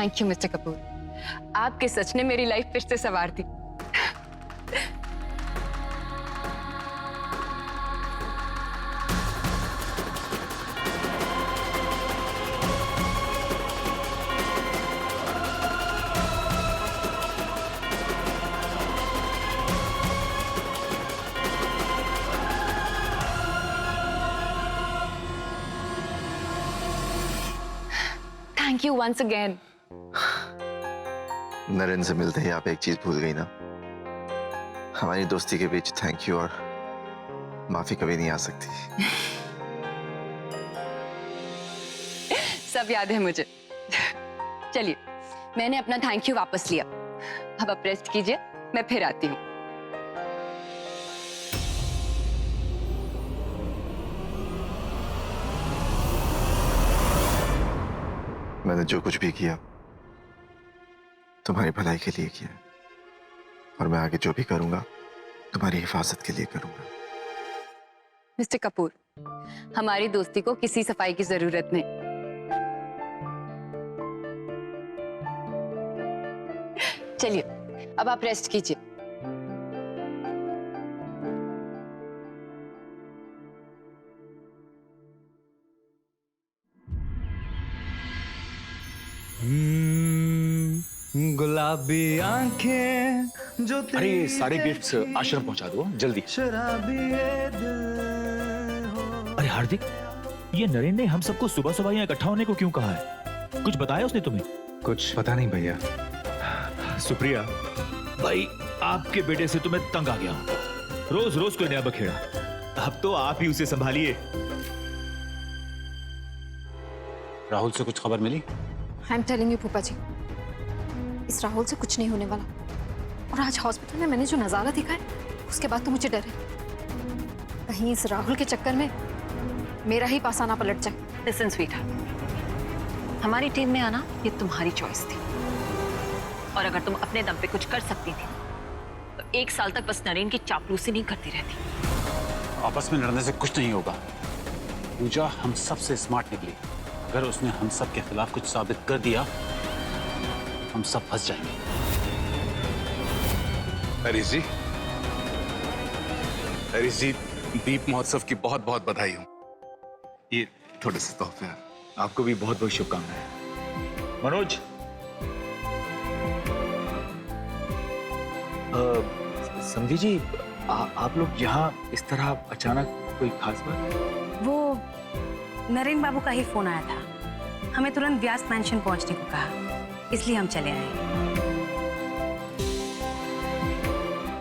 Thank you mister Kapoor, आपके सच ने मेरी लाइफ फिर से संवार दी। Thank you once again. Naren से मिलते ही आप एक चीज भूल गई ना, हमारी दोस्ती के बीच थैंक यू और माफी कभी नहीं आ सकती। सब याद है मुझे। चलिए, मैंने अपना थैंक यू वापस लिया। अब आप रेस्ट कीजिए, मैं फिर आती हूँ। मैंने जो कुछ भी किया तुम्हारी भलाई के लिए किया, और मैं आगे जो भी करूंगा तुम्हारी हिफाजत के लिए करूंगा। मिस्टर कपूर, हमारी दोस्ती को किसी सफाई की जरूरत नहीं। चलिए, अब आप रेस्ट कीजिए। गुलाबी आंखें जो अरे ये सारे गिफ्ट्स आश्रम पहुंचा दो जल्दी। शराबी ये दिल हो। अरे हार्दिक, ये नरेन ने हम सबको सुबह सुबह यहाँ इकट्ठा होने को क्यों कहा है? कुछ बताया उसने तुम्हें? कुछ पता नहीं भैया। सुप्रिया, भाई आपके बेटे से तो मैं तंग आ गया हूँ। रोज रोज कोई नया बखेड़ा। अब तो आप ही उसे संभालिए। राहुल से कुछ खबर मिली? आई एम टेलिंग यू फूफा जी, इस राहुल से कुछ नहीं होने वाला। और आज हॉस्पिटल में मैंने जो नजारा देखा है, उसके बाद तो मुझे डर है कहीं इस राहुल के चक्कर में मेरा ही पासाना पलट जाए। लिसन स्वीटहार्ट, हमारी टीम में आना ये तुम्हारी चॉइस थी, और अगर तुम अपने दम पे कुछ कर सकती थी तो 1 साल तक बस नरेन की चापलूसी नहीं करती रहती। आपस में लड़ने से कुछ नहीं होगा। पूजा हम सबसे स्मार्ट निकली। अगर उसने हम सब के खिलाफ कुछ साबित कर दिया, हम सब फंस जाएंगे। हरीश जी, दीप महोत्सव की बहुत बहुत बधाई हो। ये थोड़े से तोहफे हैं। आपको भी बहुत बहुत शुभकामनाएं। मनोज, समझी जी, आप लोग यहाँ इस तरह अचानक, कोई खास बात? वो नरेन बाबू का ही फोन आया था, हमें तुरंत व्यास मैंशन पहुंचने को कहा, इसलिए हम चले आए।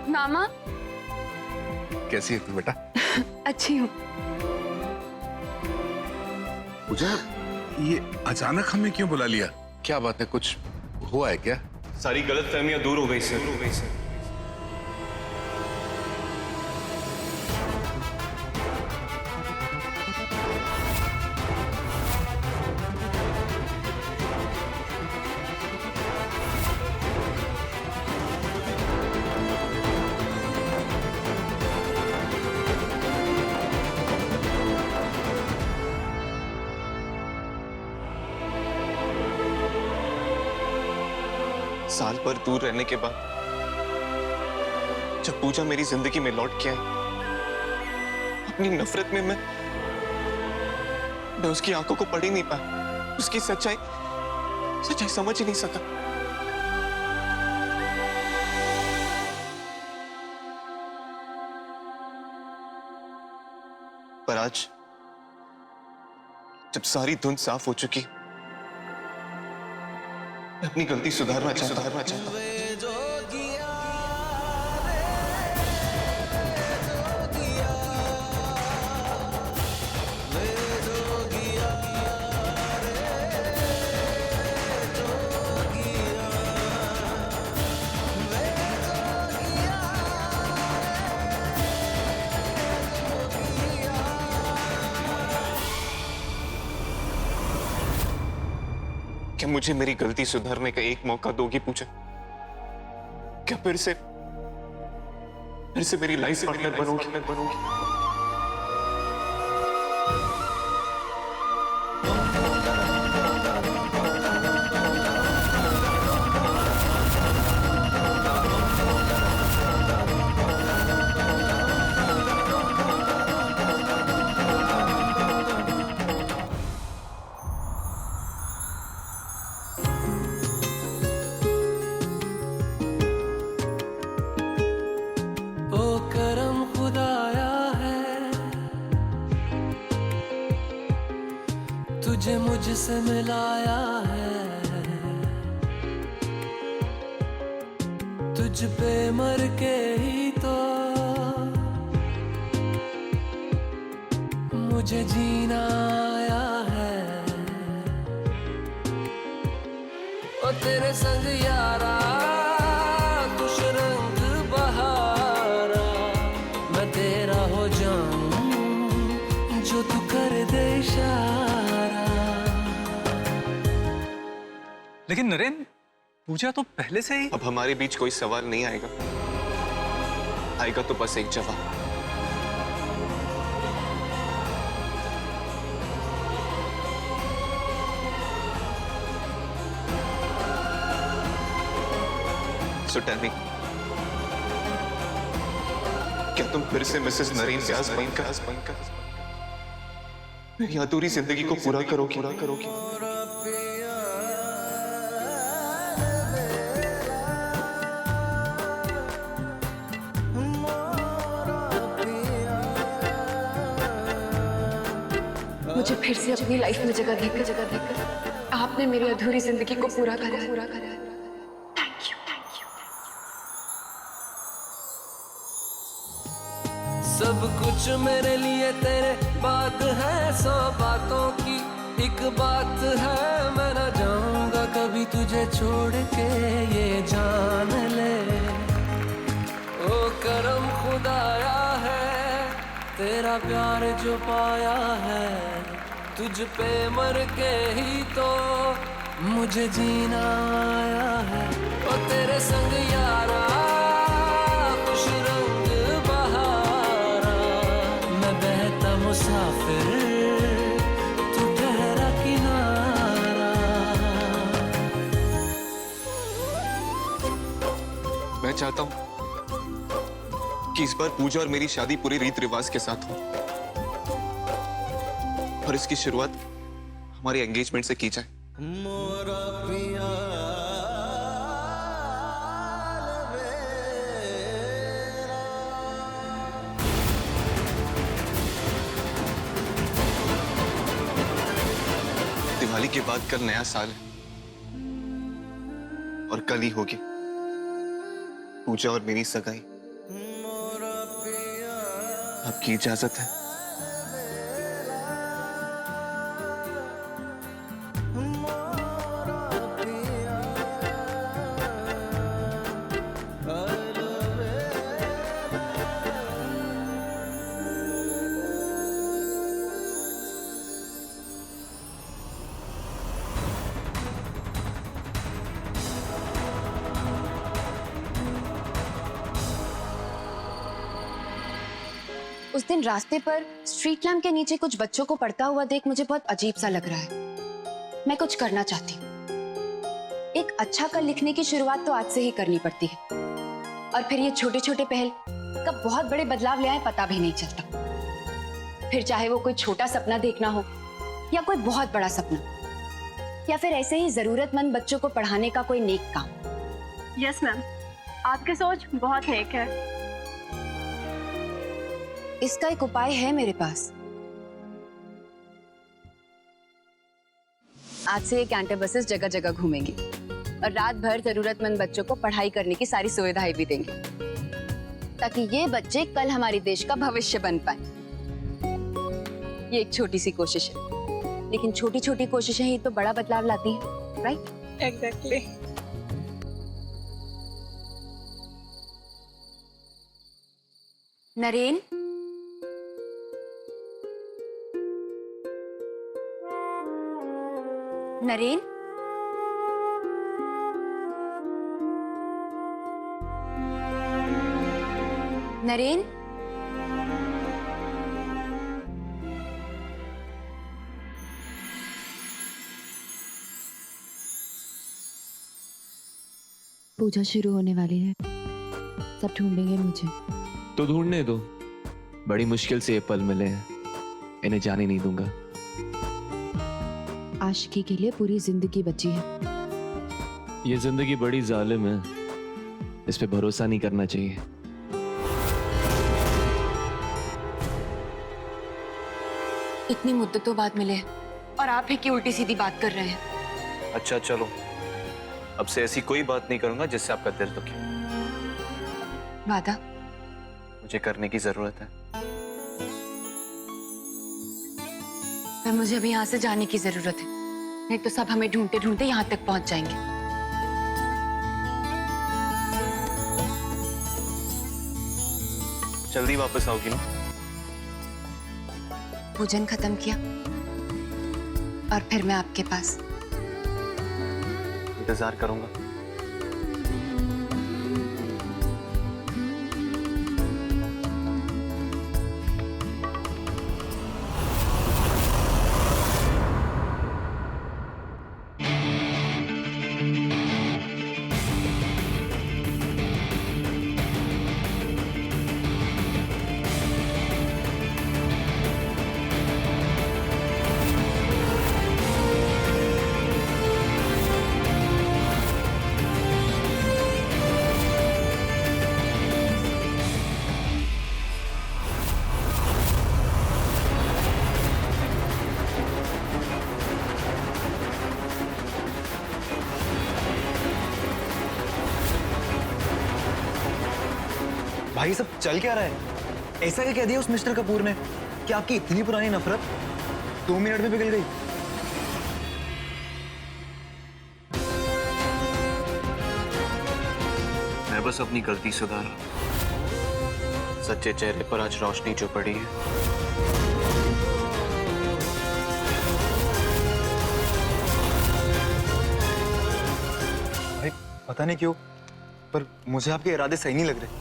मामा, कैसी है तू बेटा? अच्छी हूँ। पूजा, ये अचानक हमें क्यों बुला लिया? क्या बात है, कुछ हुआ है क्या? सारी गलतफहमियां दूर हो गई सर। साल भर दूर रहने के बाद जब पूजा मेरी जिंदगी में लौट के आई, अपनी नफरत में मैं उसकी आंखों को पढ़ ही नहीं पाया। उसकी सच्चाई समझ ही नहीं सका। पर आज जब सारी धुंध साफ हो चुकी, मैं अपनी गलती सुधारना चाहता हूं। क्या मुझे मेरी गलती सुधारने का एक मौका दोगी पूजा? क्या फिर से मेरी लाइफ पार्टनर बनोगी? तुझसे मिलाया है, तुझ पे मर के ही तो मुझे जीना आया है। ओ तेरे संग यारा कुछ रंग बहारा, मैं तेरा हो जाऊं जो तू कर दे इशारा। लेकिन नरेन, पूजा तो पहले से ही। अब हमारे बीच कोई सवाल नहीं आएगा, आएगा तो बस एक जवाब। So tell me, क्या तुम फिर से मिसेस नरीन व्यास बनकर मेरी अधूरी जिंदगी को पूरा करोगी? मुझे फिर से अपनी लाइफ में जगह देकर आपने मेरी अधूरी जिंदगी को पूरा करा। सब कुछ मेरे लिए तेरे बात है, 100 बातों की एक बात है। मैं ना जाऊंगा कभी तुझे छोड़ के, ये जान ले। ओ करम खुदाया है, तेरा प्यार जो पाया है, तुझ पे मर के ही तो मुझे जीना आया है। ओ तेरे संग यारा खुश रंग बहारा, मैं बहता मुसाफिर तू ठहरा किनारा। मैं चाहता हूं कि इस बार पूजा और मेरी शादी पूरे रीत रिवाज के साथ हो, और इसकी शुरुआत हमारी एंगेजमेंट से की जाए। दिवाली के बाद कल नया साल है, और कल ही होगी पूजा और मेरी सगाई। आपकी इजाजत है? उस दिन रास्ते पर स्ट्रीट लैम्प के नीचे कुछ बच्चों को पढ़ता हुआ देख मुझे बहुत अजीब सा लग रहा है। मैं कुछ करना चाहती हूँ। एक अच्छा कल लिखने की शुरुआत तो आज से ही करनी पड़ती है, और फिर ये छोटे छोटे पहल कब बहुत बड़े बदलाव ले आए पता भी नहीं चलता। फिर चाहे वो कोई छोटा सपना देखना हो, या कोई बहुत बड़ा सपना, या फिर ऐसे ही जरूरतमंद बच्चों को पढ़ाने का कोई नेक काम। यस मैम, आपकी सोच बहुत नेक है। इसका एक उपाय है मेरे पास। आज से ये कैंटर बसेस जगह जगह घूमेंगी और रात भर जरूरतमंद बच्चों को पढ़ाई करने की सारी सुविधाएं भी देंगे, ताकि ये बच्चे कल हमारे देश का भविष्य बन पाए। ये एक छोटी सी कोशिश है, लेकिन छोटी छोटी कोशिशें ही तो बड़ा बदलाव लाती हैं, राइट? एग्जैक्टली। नरेन, नरेन, नरेन, पूजा शुरू होने वाली है, सब ढूंढेंगे मुझे। तो ढूंढने दो, बड़ी मुश्किल से ये पल मिले हैं, इन्हें जाने नहीं दूंगा। आशिकी के लिए पूरी जिंदगी बची है। ये जिंदगी बड़ी जालिम है, इस पे भरोसा नहीं करना चाहिए। इतनी मुद्दतों बाद मिले, और आप ही की उल्टी सीधी बात कर रहे हैं। अच्छा चलो, अब से ऐसी कोई बात नहीं करूंगा जिससे आपका दिल दुखे। वादा? मुझे करने की जरूरत है। पर मुझे अभी यहाँ से जाने की जरूरत है, नहीं तो सब हमें ढूंढते ढूंढते यहाँ तक पहुंच जाएंगे। जल्दी वापस आओगी ना? पूजन खत्म किया और फिर मैं आपके पास। इंतजार करूंगा। भाई सब चल क्या रहा है? ऐसा क्या कह दिया उस मिस्टर कपूर ने कि आपकी इतनी पुरानी नफरत 2 मिनट में पिघल गई? मैं बस अपनी गलती सुधार रहा हूं। सच्चे चेहरे पर आज रोशनी जो पड़ी है। भाई पता नहीं क्यों, पर मुझे आपके इरादे सही नहीं लग रहे।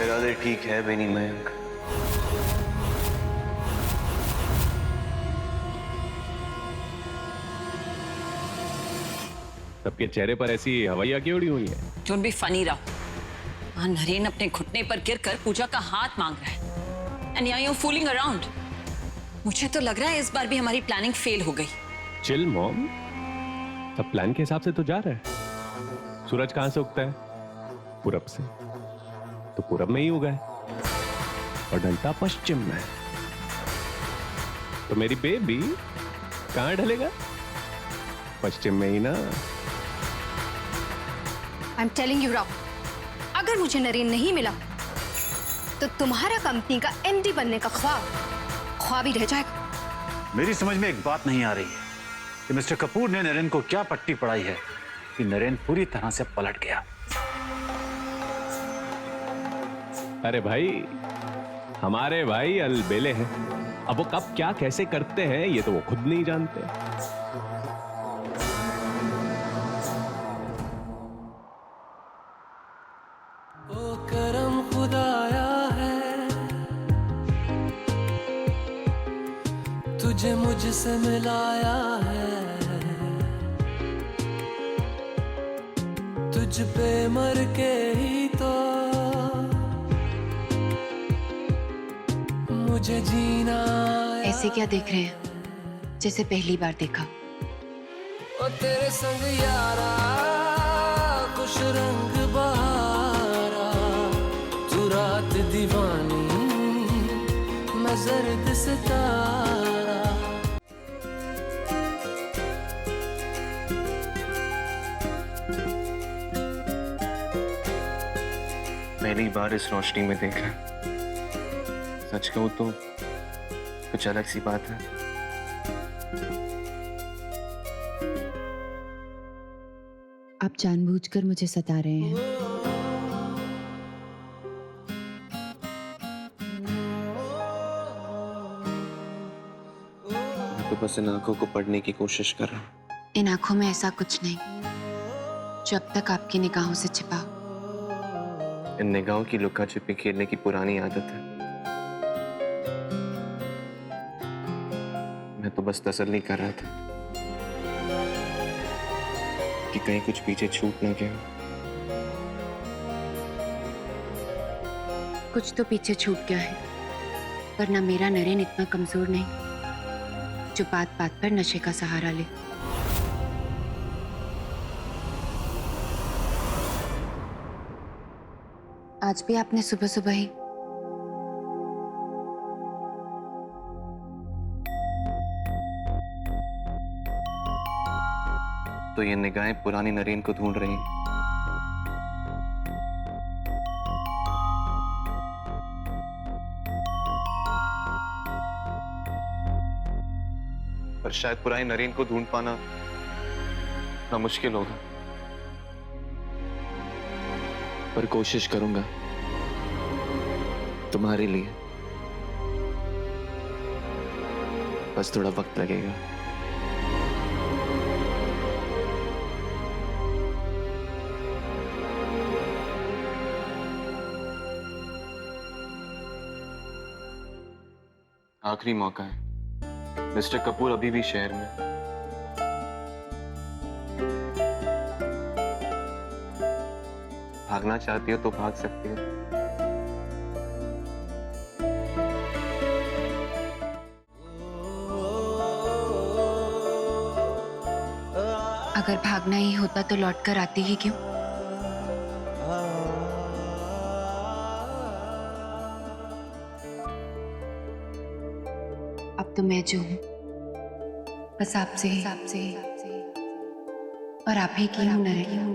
इरादे ठीक है बेनी मयंक। सबके चेहरे पर ऐसी हवाइयां क्यों उड़ी हुई है? Don't be funny Rao. वहां नरेन अपने घुटने पर गिरकर पूजा का हाथ मांग रहा है। And you are fooling around. मुझे तो लग रहा है इस बार भी हमारी प्लानिंग फेल हो गई। चिल मॉम, सब प्लान के हिसाब से तो जा रहा है। सूरज कहां से उगता है? पूरब से, तो पूरब में ही उगा है और ढलता पश्चिम में। तो मेरी बेबी कहां ढलेगा? पश्चिम में ही ना। I am telling you Rao, अगर मुझे नरेन नहीं मिला तो तुम्हारा कंपनी का एमडी बनने का ख्वाब ही रह जाएगा। मेरी समझ में एक बात नहीं आ रही है कि मिस्टर कपूर ने नरेन को क्या पट्टी पढ़ाई है कि नरेन पूरी तरह से पलट गया। अरे भाई, हमारे भाई अलबेले हैं। अब वो कब क्या कैसे करते हैं ये तो वो खुद नहीं जानते। ओ करम खुदाया है, तुझे मुझसे मिलाया है। तुझ पे मर के ही तो मुझे जीना। ऐसे क्या देख रहे हैं जैसे पहली बार देखा? ओ तेरे संग यारा खुश रंग बहारा, तू रात दीवानी मैं जर्द सितारा। पहली बार इस रोशनी में देखा। सच कहूं तो कुछ अलग सी बात है। आप जानबूझकर मुझे सता रहे हैं। मैं तो बस इन आंखों को पढ़ने की कोशिश कर रहा हूं। इन आंखों में ऐसा कुछ नहीं जो अब तक आपकी निगाहों से छिपा। इन निगाहों की लुका छिपी खेलने की पुरानी आदत है। मैं तो बस तसल्ली कर रहा था कि कहीं कुछ पीछे छूट ना गया। कुछ तो पीछे छूट गया है, वरना मेरा नरेन इतना कमजोर नहीं जो बात बात पर नशे का सहारा ले। आज भी आपने सुबह सुबह ही तो ये निगाहें पुरानी नरेन को ढूंढ रही हैं। पर शायद पुरानी नरेन को ढूंढ पाना ना मुश्किल होगा, पर कोशिश करूंगा तुम्हारे लिए। बस थोड़ा वक्त लगेगा। आखिरी मौका है। मिस्टर कपूर अभी भी शहर में। भागना चाहती हो तो भाग सकती हो। अगर भागना ही होता तो लौट कर आती ही क्यों? अब तो मैं जो हूं बस आपसे ही और आप ही की हूं नरेन।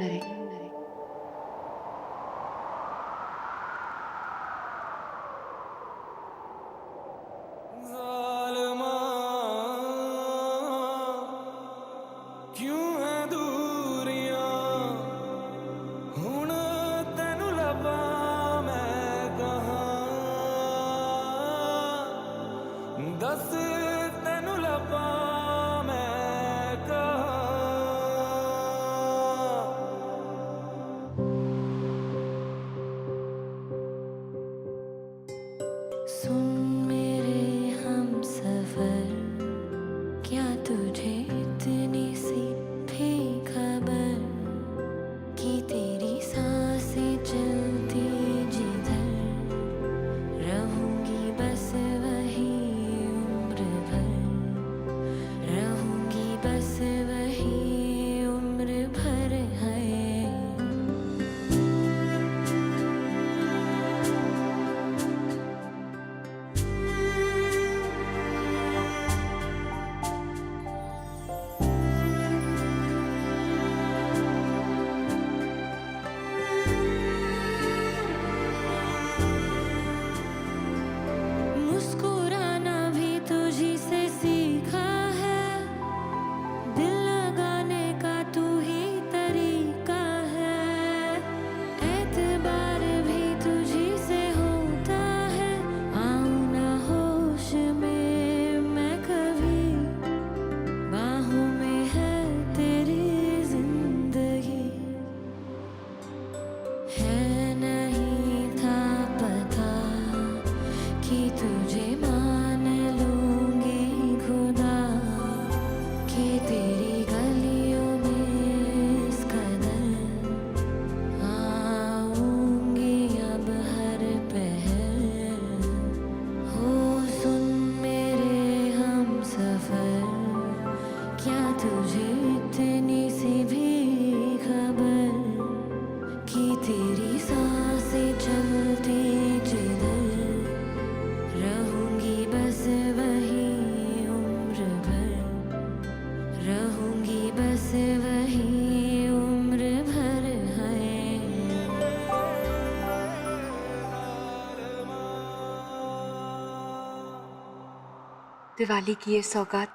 दिवाली की ये सौगात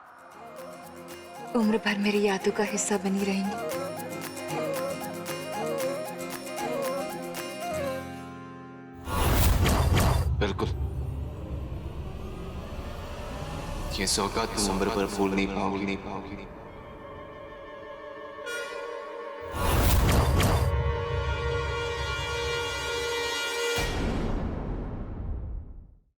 उम्र भर मेरी यादों का हिस्सा बनी रहेंगी। बिल्कुल, ये सौगात तुम उम्र भर भूल नहीं पाओगी।